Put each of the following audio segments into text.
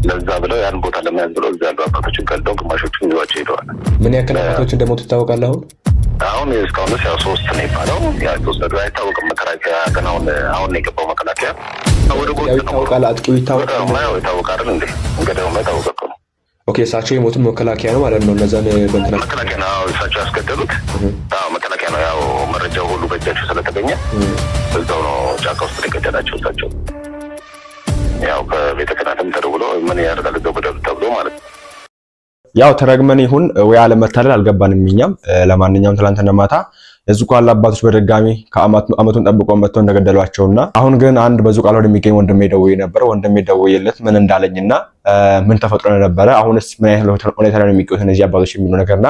ለዛ ብለው ያን ቦታ ለመያዝ ብለው እዛ ያሉ አባቶችን ገለው ግማሾቹን ይዟቸው ሄደዋል። ምን ያክል አባቶች እንደሞቱ ይታወቃል? አሁን እስካሁን ድረስ ያው 3 ነው የሚባለው። ያ ተወሰዱ አይታወቅም። መከላከያ ገና አሁን ነው የገባው መከላከያ። ወደ ጎጥ ነው ይታወቃል። አጥቂው ይታወቃል። ይታወቃል እንዴ እንግዲህ የማይታወቅ ነው። ኦኬ እሳቸው የሞቱት መከላከያ ነው ማለት ነው። እነዛን በእንትና መከላከያ ነው እሳቸው ያስገደሉት። መከላከያ ነው ያው መረጃው ሁሉ በእጃቸው ስለተገኘ እዛው ነው ጫካ ውስጥ የገደላቸው እሳቸው። ያው ከቤተ ክህነትም ተደውሎ ምን ያደርጋል ገበደሉ ተብሎ ማለት ነው። ያው ተረግመን ይሁን ወይ አለመታለል አልገባንም እኛም። ለማንኛውም ትላንትና ማታ የዙቃላ አባቶች በድጋሚ ከአመቱን ጠብቀው መጥተው እንደገደሏቸውና አሁን ግን አንድ በዙቃላ ወደሚገኝ ወንድሜ ደውዬ ነበር። ወንድሜ ደውዬለት ምን እንዳለኝና ምን ተፈጥሮ ነበረ አሁንስ ምን አይነት ሁኔታ ላይ ነው የሚገኙት እነዚህ አባቶች የሚለው ነገርና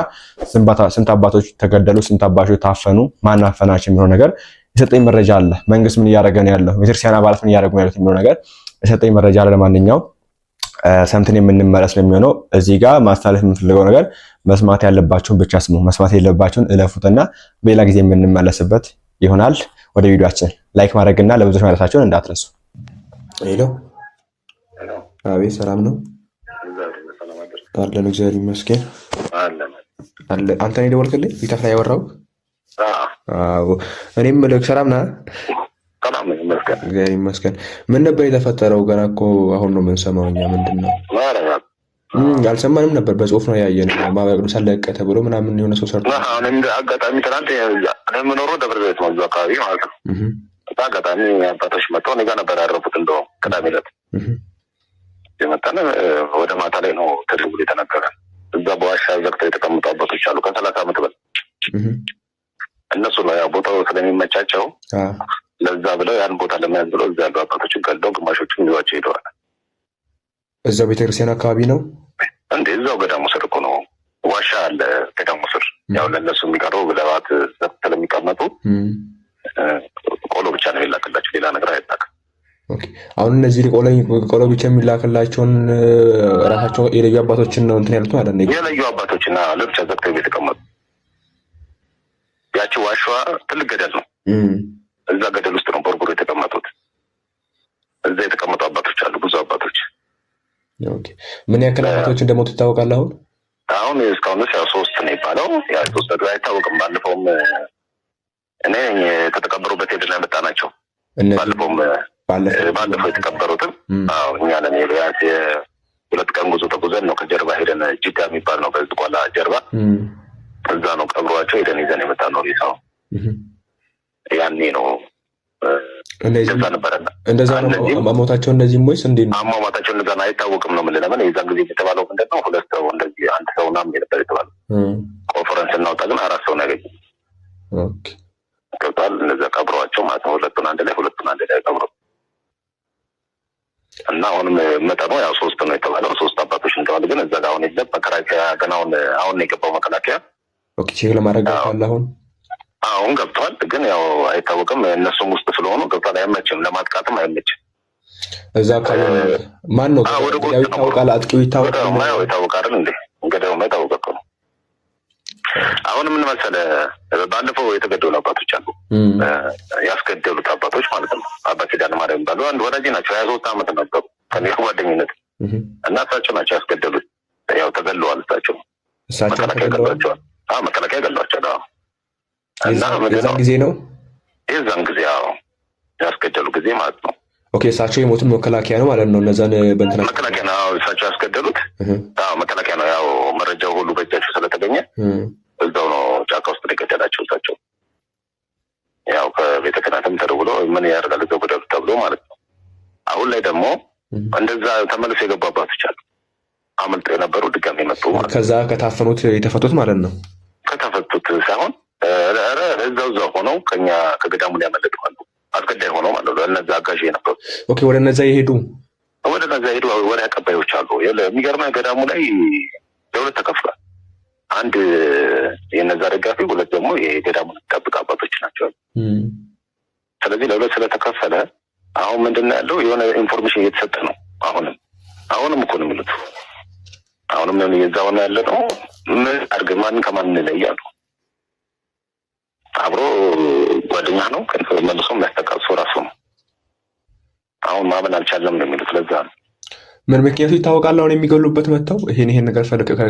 ስንት አባቶች ተገደሉ፣ ስንት አባቶች ታፈኑ፣ ማን አፈናቸው የሚለው ነገር የሰጠኝ መረጃ አለ። መንግስት ምን እያደረገ ነው ያለው፣ ቤተክርስቲያን አባላት ምን እያደረጉ ነው ያሉት የሚለው ነገር የሰጠኝ መረጃ አለ። ለማንኛውም ሰምተን የምንመለስ ነው የሚሆነው። እዚህ ጋር ማስተላለፍ የምፈልገው ነገር መስማት ያለባችሁን ብቻ ስሙ፣ መስማት የሌለባችሁን እለፉትና በሌላ ጊዜ የምንመለስበት ይሆናል። ወደ ቪዲዮአችን ላይክ ማድረግና ለብዙዎች ማለታችሁን እንዳትረሱ። ሄሎ፣ አቤት፣ ሰላም ነው አለን። እግዚአብሔር ይመስገን አለ። አንተ ነው የደወልክልኝ? ፊታፍ ላይ ያወራው? አዎ፣ እኔም ልክ ሰላም ነህ? እግዚአብሔር ይመስገን። ምን ነበር የተፈጠረው? ገና እኮ አሁን ነው የምንሰማው እኛ። ምንድን ነው አልሰማንም ነበር። በጽሁፍ ነው ያየነው። ማህበረ ቅዱሳን ለቀ ተብሎ ምናምን የሆነ ሰው ሰርቶ እንደ አጋጣሚ ትናንት የምኖረው ደብረ ዘይት ነው አካባቢ ማለት ነው። አጋጣሚ አባቶች መጥተው እኔ ጋር ነበር ያረፉት። እንደውም ቅዳሜ ዕለት የመጣን ወደ ማታ ላይ ነው ተደውሎ የተነገረን። እዛ በዋሻ ዘግተው የተቀመጡ አባቶች አሉ ከ30 ዓመት በላይ። እነሱ ነው ያው ቦታው ስለሚመቻቸው ለዛ ብለው ያን ቦታ ለመያዝ ብለው እዛ ያሉ አባቶችን ገለው ግማሾቹን ይዟቸው ሄደዋል። እዛው ቤተክርስቲያን አካባቢ ነው እንዴ? እዛው ገዳሙ ስር እኮ ነው። ዋሻ አለ ገዳሙ ስር። ያው ለእነሱ የሚቀረው ብለዋት ስለሚቀመጡ ቆሎ ብቻ ነው የሚላክላቸው፣ ሌላ ነገር አይላክም። አሁን እነዚህ ቆሎ ብቻ የሚላክላቸውን ራሳቸው የለዩ አባቶችን ነው እንትን ያሉት ማለት ነው። የለዩ አባቶችና ለብቻ ዘግተው የተቀመጡ። ያቺ ዋሻዋ ትልቅ ገደል ነው። እዛ ገደል ውስጥ ነው ቦርቡሮ የተቀመጡት። እዛ የተቀመጡ አባቶች አሉ፣ ብዙ አባቶች። ኦኬ ምን ያክል አባቶች እንደሞቱ ይታወቃል? አሁን እስካሁን ድረስ ያው 3 ነው የሚባለው። ያ ተወሰዱ አይታወቅም። ባለፈውም እኔ ከተቀበሩበት ሄደን ያመጣናቸው ባለፈው የተቀበሩትም እኛ ነን። ቢያንስ የ2 ቀን ጉዞ ተጉዘን ነው ከጀርባ ሄደን ጅዳ የሚባል ነው በዝቋላ ጀርባ፣ እዛ ነው ቀብሯቸው ሄደን ይዘን የመጣነው ሬሳው። ያኔ ነው እንደዛ ነበረና እንደዛ ነው አሟሟታቸው። እንደዚህ ሞይስ እንዴት ነው አሟሟታቸው? እንደዛ አይታወቅም ነው የምልህ። ለምን የዛን ጊዜ የተባለው ምንድነው 2 ሰው እንደዚህ 1 ሰው ምናምን ነበር የተባለው። ኮንፈረንስ እናውጣ ግን 4 ሰው ነው ያገኘው። ኦኬ ገብቷል። እንደዛ ቀብሯቸው ማለት ነው። 2ቱን አንድ ላይ ቀብሮ እና አሁንም መጠኑ ያው 3 ነው የተባለው። 3 አባቶች እንደዋል ግን እዛ ጋር አሁን የለም። መከላከያ ገና አሁን ነው የገባው መከላከያ። ኦኬ ቼክ ለማድረግ ገብቷል። አሁን ገብቷል ግን ያው አይታወቅም። እነሱም ውስጥ ስለሆኑ ገብቷል። አይመችም፣ ለማጥቃትም አይመችም። እዛ አካባቢ ማን ነው ይታወቃል? አጥቂው ይታወቃል እንዴ? እንግዲህ አይታወቅም ነው። አሁን ምን መሰለህ፣ ባለፈው የተገደሉ አባቶች አሉ፣ ያስገደሉት አባቶች ማለት ነው። አባ ኪዳነ ማርያም ባሉ አንድ ወዳጅ ናቸው። 23 ዓመት ነበሩ ከኔ ጓደኝነት እና እሳቸው ናቸው ያስገደሉት። ያው ተገለዋል። እሳቸው መከላከያ ገሏቸዋል። መከላከያ ገሏቸዋል። እና የዛን ጊዜ ነው የዛን ጊዜ ያስገደሉ ጊዜ ማለት ነው። ኦኬ እሳቸው የሞቱት መከላከያ ነው ማለት ነው። እነዛን በእንትና መከላከያ ነው እሳቸው ያስገደሉት። መከላከያ ነው ያው መረጃው ሁሉ በእጃቸው ስለተገኘ እዛው ነው ጫካ ውስጥ የገደላቸው እሳቸው። ያው ከቤተ ክህነትም ተደውሎ ምን ያደርጋል ገበደሉ ተብሎ ማለት ነው። አሁን ላይ ደግሞ እንደዛ ተመልሶ የገቡ አባቶች አሉ፣ አመልጠው የነበሩ ድጋሚ መጡ ማለት ነው። ከዛ ከታፈኑት የተፈቱት ማለት ነው። ከተፈቱት ሳይሆን እዛው ሆነው ከኛ ከገዳሙ ሊያመለጡ አሉ። አስገዳይ ሆነው ማለት ነው። ለነዛ አጋዥ የነበሩ ኦኬ ወደ ነዛ የሄዱ ወደ አቀባዮች አሉ። የሚገርመው ገዳሙ ላይ ለሁለት ተከፍሏል። አንድ የነዛ ደጋፊ፣ 2 ደግሞ የገዳሙ ጠብቅ አባቶች ናቸው። ስለዚህ ለሁለት ስለተከፈለ አሁን ምንድነው ያለው የሆነ ኢንፎርሜሽን እየተሰጠ ነው። አሁንም እኮ ነው የሚሉት። አሁንም ነው የዛው ነው ያለ ነው። ምን አድርግ ማን ከማን እንለያሉ? አብሮ ጓደኛ ነው ከንፈ መልሶ የሚያስተቃቅሱ ራሱ ነው። አሁን ማመን አልቻለም ነው የሚሉት። ለዛ ነው ምን ምክንያቱ ይታወቃል? አሁን የሚገሉበት መጥተው ይሄን ነገር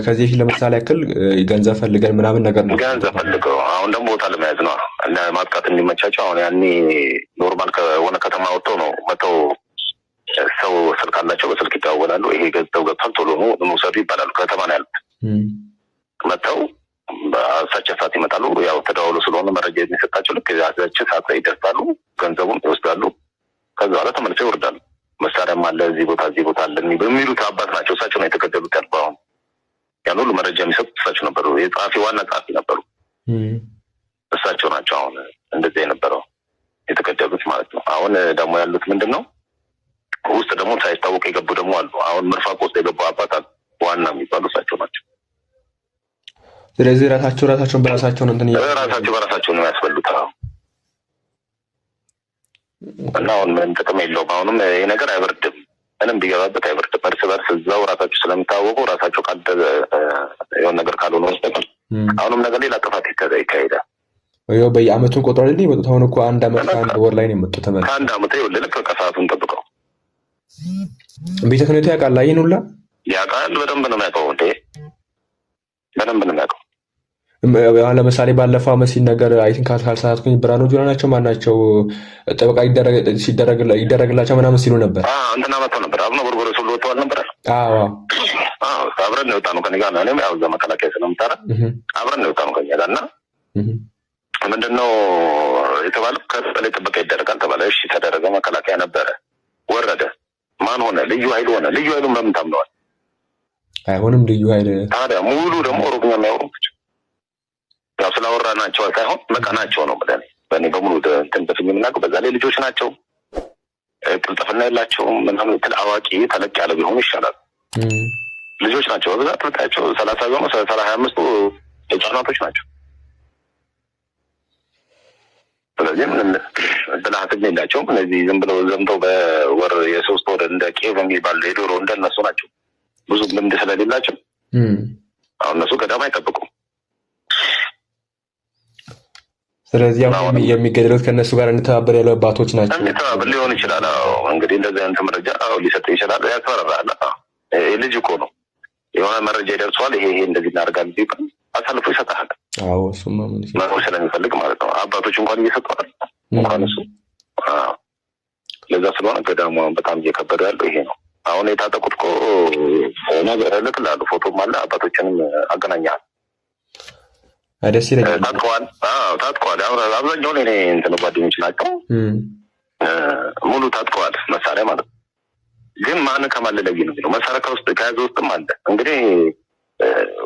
ከዚህ ለምሳሌ ያክል ገንዘብ ፈልገን ምናምን ነገር ነው። ገንዘብ ፈልገው አሁን ደግሞ ቦታ ለመያዝ ነው እና ማጥቃት እንዲመቻቸው። አሁን ያኔ ኖርማል ከሆነ ከተማ ወጥተው ነው መጥተው ሰው ስልክ አላቸው፣ በስልክ ይደዋወላሉ። ይሄ ገዝተው ገብቷል ቶሎ ነው መውሰዱ ይባላሉ። ከተማ ነው ያሉት። መጥተው በአሳቻ ሰዓት ይመጣሉ። ያው ተደዋውሎ ስለሆነ መረጃ የሚሰጣቸው ልክ ያዛች ሰዓት ላይ ይደርሳሉ። ገንዘቡን ይወስዳሉ። ከዛ በኋላ ተመልሰው ይወርዳሉ። መሳሪያም አለ እዚህ ቦታ አለ በሚሉት አባት ናቸው። እሳቸው ነው የተገደሉት። ያልኩህ አሁን ያን ሁሉ መረጃ የሚሰጡት እሳቸው ነበሩ። የጸሐፊ ዋና ጸሐፊ ነበሩ እሳቸው ናቸው። አሁን እንደዚህ የነበረው የተገደሉት ማለት ነው። አሁን ደግሞ ያሉት ምንድን ነው ውስጥ ደግሞ ሳይታወቅ የገቡ ደግሞ አሉ። አሁን ምርፋቅ ውስጥ የገቡ አባት ዋና የሚባሉ እሳቸው ናቸው። ስለዚህ ራሳቸውን በራሳቸው ነው በራሳቸው ነው ያስበሉት። እና አሁን ምንም ጥቅም የለውም። አሁንም ይሄ ነገር አይበርድም፣ ምንም ቢገባበት አይበርድም። እርስ በርስ እዛው ራሳቸው ስለሚታወቁ ራሳቸው የሆነ ነገር ካልሆነ በስተቀር አሁንም ነገር ሌላ ጥፋት ይካሄዳል። ያው በየአመቱን ቆጥሮ አይደል የመጡት? አሁን እኮ አንድ አመት ከአንድ ወር ላይ ነው የመጡት። ተመልሰው ከአንድ አመት ይኸውልህ ልክ ሰዓቱን ጠብቀው ቤተ ክህነቱ ያውቃል። ይሄን ሁላ ያውቃል። በደንብ ነው የሚያውቀው እንዴ፣ በደንብ ነው የሚያውቀው። ለምሳሌ ባለፈው አመት ሲነገር አይቲንክ ካልተሳሳትኩኝ ብርሃኑ ጁላ ናቸው ማናቸው ጥበቃ ይደረግላቸው ምናምን ሲሉ ነበር። እንትና መጥተው ነበር። አቡነ ጎርጎርዮስ ሁሉ ወጥተዋል ነበር። አብረን ነው የወጣነው ከእኔ ጋር ነው። እኔም ያው እዛ መከላከያ ስለምጠራ አብረን ነው የወጣነው ከእኛ ጋር እና ምንድነው የተባለው ከበላይ ጥበቃ ይደረጋል ተባለ። እሺ ተደረገ። መከላከያ ነበረ፣ ወረደ። ማን ሆነ? ልዩ ኃይል ሆነ። ልዩ ኃይሉ በምን ታምነዋል? አይሆንም ልዩ ኃይል ታዲያ ሙሉ ደግሞ ኦሮምኛ የሚያወሩ ያው ስላወራናቸው ሳይሆን መቃናቸው ነው ብለን በእኔ በሙሉ እንትን በፊት የምናውቀው በዛ ላይ ልጆች ናቸው፣ ቅልጥፍና የላቸውም ምናምን። አዋቂ ተለቅ ያለ ቢሆኑ ይሻላል። ልጆች ናቸው በብዛት ብታያቸው 30 ቢሆኑ 25ቱ ህጻናቶች ናቸው። ስለዚህ ብልሃትም የላቸውም። እነዚህ ዝም ብለው ዘምተው በወር የ3 ወር እንደ ቄብ የሚባል የዶሮ እንደነሱ ናቸው። ብዙ ልምድ ስለሌላቸው አሁን እነሱ ገዳም አይጠብቁም። ስለዚህ አሁን የሚገድሉት ከእነሱ ጋር እንተባበር ያሉ አባቶች ናቸው። እንተባበር ሊሆን ይችላል። እንግዲህ እንደዚህ አይነት መረጃ ሊሰጥ ይችላል። ያስፈራራል። ልጅ እኮ ነው። የሆነ መረጃ ይደርሰዋል። ይሄ እንደዚህ እናደርጋለን ሲባል አሳልፎ ይሰጣል። እሱማ መኖር ስለሚፈልግ ማለት ነው። አባቶች እንኳን እየሰጠዋል እንኳን እሱ። ለዛ ስለሆነ ገዳሙ በጣም እየከበደ ያለው ይሄ ነው። አሁን የታጠቁት እኮ ነገር እልክልሃለሁ፣ ፎቶም አለ። አባቶችንም አገናኛል። ደስ ይለኛል። ታጥቀዋል። አብዛኛውን እኔ እንትን ጓደኞች ናቸው ሙሉ ታጥቀዋል። መሳሪያ ማለት ነው። ግን ማን ከማን ለይ ነው የሚለው መሳሪያ ከውስጥ ከያዘ ውስጥም አለ። እንግዲህ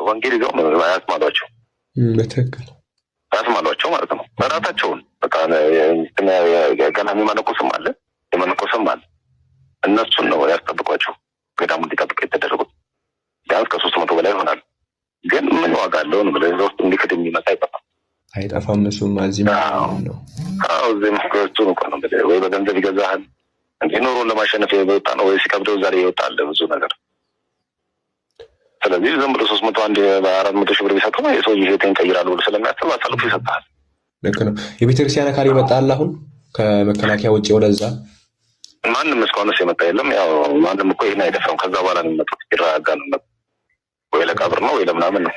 ወንጌል ይዘው ያስማሏቸው፣ በትክክል ያስማሏቸው ማለት ነው። በራሳቸውን በቃ ገና የሚመነኮስም አለ፣ የመነኮስም አለ። እነሱን ነው ያስጠብቋቸው። ገዳሙ እንዲጠብቅ የተደረጉት ቢያንስ ከ300 በላይ ይሆናል። ግን ምን ዋጋ አለው ነው ብለህ ውስጥ እንዲክድ የሚመጣ አይጠፋም። እሱም እዚህ ነው። እዚህ መስከረቱን እኮ ነው ወይ በገንዘብ ይገዛሃል። እንዴ ኑሮን ለማሸነፍ የወጣ ነው ወይ ሲከብደው ዛሬ ይወጣል ብዙ ነገር። ስለዚህ ዝም ብሎ 300 ሺህ ብር ቢሰጠው የሰውዬ ህይወትን ይቀይራል ብሎ ስለሚያስብ አሳልፎ ይሰጣል። ልክ ነው። የቤተክርስቲያን አካል ይመጣል። አሁን ከመከላከያ ውጭ ወደዛ ማንም እስካሁንስ የመጣ የለም። ያው ማንም እኮ ይሄን አይደፍረም። ከዛ በኋላ ነው የሚመጡት። ይረጋጋ ነው ወይ ለቀብር ነው ወይ ለምናምን ነው።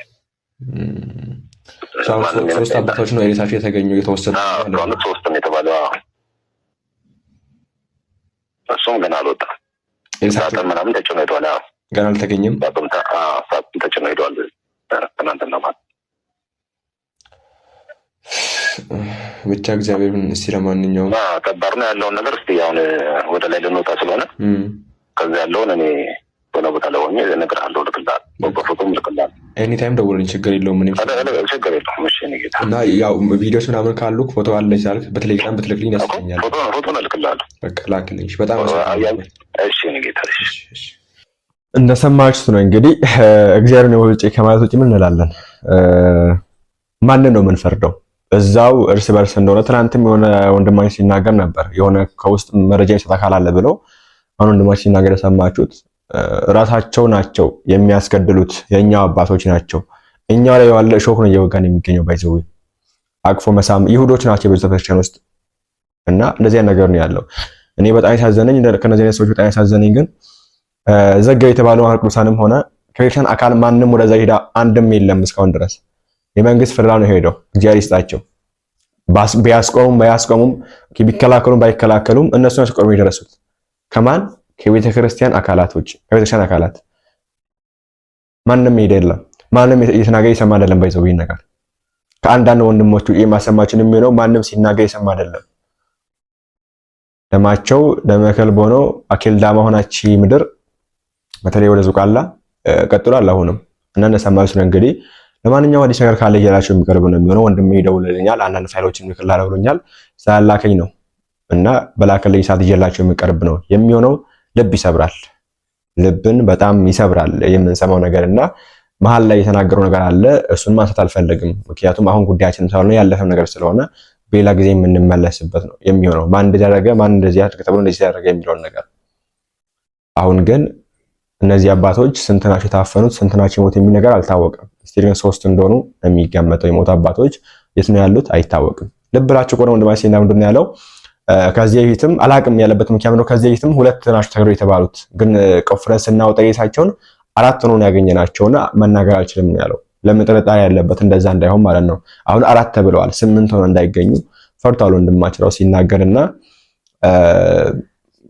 ሶስት አባቶች ነው ሬሳቸው የተገኘው የተወሰነ ነው። 3 ነው የተባለው። እሱም ገና አልወጣም። ሳጥን ምናምን ተጭኖ ሄዷል። ገና አልተገኘም። ሳጥን ተጭኖ ሄዷል ትናንትና ማለት። ብቻ እግዚአብሔር እስቲ ለማንኛውም ከባድ ነው ያለውን ነገር እስቲ አሁን ወደ ላይ ልንወጣ ስለሆነ ከዛ ያለውን እኔ ሆነ ቦታ ላይ ሆኜ እነግርሃለሁ። ልክልሃለሁ፣ በፎቶም ልክልሃለሁ። ኤኒ ታይም ደውልልኝ፣ ችግር የለውም። ምንም ችግር የለውም። እሺ እኔ ጌታ እና ያው ቪዲዮስ ምናምን ካሉ ፎቶ አለኝ ሳልክ በቴሌግራም ብትልክልኝ ያስገኛል። ፎቶ ልክልሃለሁ። በቃ ላክልኝ። በጣም እሺ እኔ ጌታ። እሺ እንደሰማችሁት ነው እንግዲህ እግዚአብሔርን ወልጬ ከማለት ውጭ ምን እንላለን? ማንን ነው የምንፈርደው? እዛው እርስ በርስ እንደሆነ ትናንትም የሆነ ወንድማችን ሲናገር ነበር። የሆነ ከውስጥ መረጃ የሚሰጥ አካል አለ ብለው አሁን ወንድማችን ሲናገር የሰማችሁት ራሳቸው ናቸው የሚያስገድሉት። የኛው አባቶች ናቸው። እኛው ላይ ያለ ሾክ ነው እየወጋን የሚገኘው። ባይዘው አቅፎ መሳም ይሁዶች ናቸው ቤተክርስቲያን ውስጥ እና እንደዚህ አይነት ነገር ነው ያለው። እኔ በጣም ያሳዘነኝ ከነዚህ አይነት ሰዎች በጣም ያሳዘነኝ ግን ዘጋው የተባለው ቅዱሳንም ሆነ ከቤተክርስቲያን አካል ማንም ወደዛ ሄዳ አንድም የለም እስካሁን ድረስ። የመንግስት ፍርድ ነው ሄደው እግዚአብሔር ይስጣቸው። ባያስቆሙም ቢከላከሉም ባይከላከሉም እነሱ ናቸው ቆርሞ የደረሱት። ከማን ከቤተክርስቲያን አካላት ውጭ ከቤተክርስቲያን አካላት ማንም ሄደ የለም። ማንም እየተናገረ ይሰማ አይደለም። ባይዘው ነገር ከአንዳንድ ወንድሞቹ የማሰማችን የሚለው ማንም ሲናገር ይሰማ አይደለም። ደማቸው ደመከልብ ሆኖ አኬልዳማ ሆናች ምድር በተለይ ወደ ዙቃላ ቀጥሏል። አሁንም እናነሳማችሁ ነው እንግዲህ። ለማንኛውም አዲስ ነገር ካለ ይላችሁ የሚቀርብ ነው የሚሆነው። ወንድሜ ይደውልልኛል፣ አንዳንድ ፋይሎችን ይልክላል ብሎኛል። ሳላከኝ ነው እና በላከልኝ ሰዓት ይላችሁ የሚቀርብ ነው የሚሆነው። ልብ ይሰብራል፣ ልብን በጣም ይሰብራል የምንሰማው ነገርና መሀል ላይ የተናገረው ነገር አለ። እሱን ማንሳት አልፈልግም፣ ምክንያቱም አሁን ጉዳያችን ስለሆነ ያለፈው ነገር ስለሆነ በሌላ ጊዜ የምንመለስበት ነው የሚሆነው። ማን እንደደረገ ማን እንደዚህ ያደረገ ተብሎ እንደዚህ ያደረገ የሚለውን ነገር። አሁን ግን እነዚህ አባቶች ስንት ናቸው የታፈኑት፣ ስንት ናቸው የሞት የሚል ነገር አልታወቀም። ስቲሪን 3 እንደሆኑ የሚገመተው የሞት አባቶች የት ነው ያሉት አይታወቅም። ልብ ብላችሁ ቆነ ወንድማይ ሲና ምንድን ነው ያለው? ከዚህ በፊትም አላቅም ያለበት ምክንያት ነው። ከዚህ በፊትም 2 ናቸው ተገድለው የተባሉት ግን ቆፍረን ስናወጣ ጌታቸውን 4 ነው ያገኘናቸውና መናገር አልችልም ነው ያለው። ለምን ጥርጣሬ ያለበት እንደዛ እንዳይሆን ማለት ነው። አሁን 4 ተብለዋል፣ 8 ሆነው እንዳይገኙ ፈርቷል ወንድማቸው ሲናገርና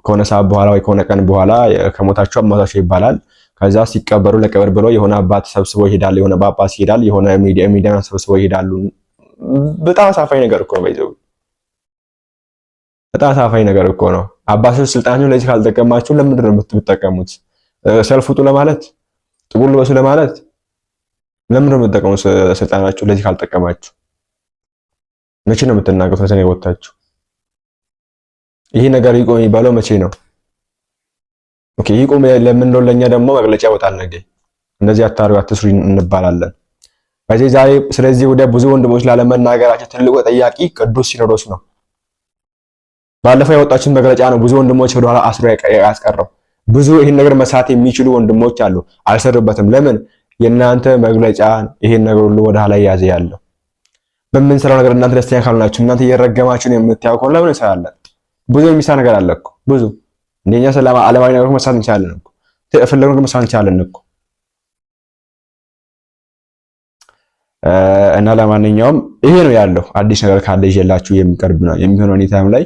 ከሆነ ሰዓት በኋላ ወይ ከሆነ ቀን በኋላ ከሞታቸው አሟታቸው ይባላል። ከዛ ሲቀበሩ ለቀብር ብለው የሆነ አባት ሰብስበው ይሄዳል፣ የሆነ ጳጳስ ይሄዳል፣ የሆነ ሚዲያ ሰብስበው ይሄዳሉ። በጣም አሳፋኝ ነገር እኮ ነው። ባይዘው በጣም አሳፋኝ ነገር እኮ ነው። አባቶች ስልጣናቸውን ለዚህ ካልተጠቀማችሁ ለምንድን ነው የምትጠቀሙት? ሰልፍ ውጡ ለማለት ጥቁር ልበሱ ለማለት ለምንድን ነው የምትጠቀሙት? ስልጣናችሁ ለዚህ ካልተጠቀማችሁ መቼ ነው የምትናገሩት? መቼ ነው ወጣችሁ? ይሄ ነገር ይቆም የሚባለው መቼ ነው? ኦኬ ይቆም ለምንድነው? ለኛ ደግሞ መግለጫ ይወጣል ነገ። እንደዚህ አታርጉ አትስሩ እንባላለን። በዚህ ዛሬ ስለዚህ ወደ ብዙ ወንድሞች ላለመናገራቸው ትልቁ ጠያቂ ቅዱስ ሲኖዶስ ነው። ባለፈው ያወጣችን መግለጫ ነው ብዙ ወንድሞች ወደኋላ አስሮ ያስቀረው። ብዙ ይሄን ነገር መስራት የሚችሉ ወንድሞች አሉ፣ አልሰሩበትም። ለምን? የእናንተ መግለጫ ይሄን ነገር ሁሉ ወደ ኋላ ያዘ ያለው። በምንሰራው ነገር እናንተ ደስተኛ ካልሆናችሁ፣ እናንተ እየረገማችሁ ነው የምታውቁ ከሆነ ለምን እንሰራለን? ብዙ የሚሰራ ነገር አለ እኮ ብዙ። እንደኛ ሰላም ዓለማዊ ነገር መስራት እንችላለን እኮ፣ ተፈለገ ነገር መስራት እንችላለን እኮ። እና ለማንኛውም ይሄ ነው ያለው። አዲስ ነገር ካለ ይዤላችሁ የሚቀርብ ነው የሚሆነው። ኒታም ላይ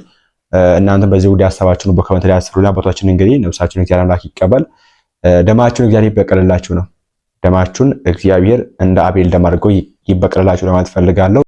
እናንተ በዚህ ጉዳይ ሐሳባችሁን በኮሜንት ላይ አስፍሩና አባቶቻችን እንግዲህ ነፍሳችሁን እግዚአብሔር አምላክ ይቀበል፣ ደማችሁን እግዚአብሔር ይበቀልላችሁ ነው። ደማችሁን እግዚአብሔር እንደ አቤል ደም አድርጎ ይበቀልላችሁ ለማለት ፈልጋለሁ።